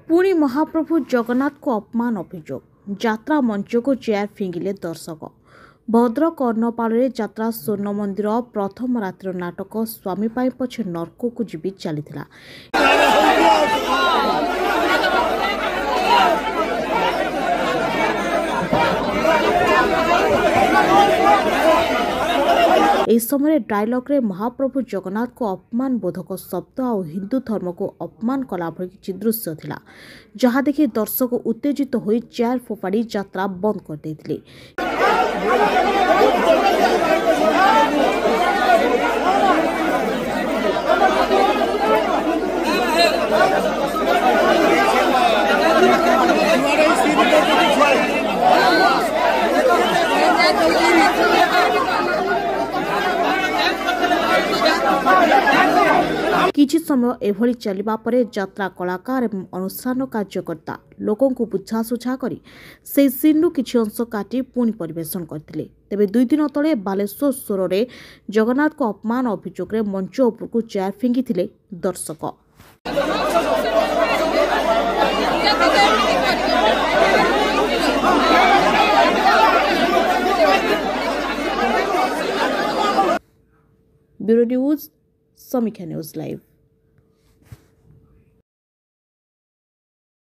पुणी महाप्रभु जगन्नाथ को अपमान अभियोग यात्रा मंच को चेयर फिंगिले दर्शक। भद्रक कर्णपाल यात्रा स्वर्ण मंदिर प्रथम रातिर नाटक स्वामी पाई पछे नर्क को जीवी चली। इस समय डायलॉग रे महाप्रभु जगन्नाथ को अपमान बोधक शब्द और हिंदू धर्म को अपमान कला भली किछि दृश्य थिला, जहाँ देखि दर्शक उत्तेजित होई चेयर फोपाड़ी यात्रा बंद कर देथिले। किछि समय एभली चलिबा परे यात्रा कलाकार एवं अनुष्ठान कार्यकर्ता लोकों को बुझासुझा करी से सीनू किछि अंश काटी पुणी परिवेशन करथिले। तेबे 2 दिन तले बालेश्वर सोर रे जगन्नाथ को अपमान अभियोग रे मंच उपर को चेयर फिंगिथिले दर्शक। ब्यूरो न्यूज, समीक्षा न्यूज लाइव।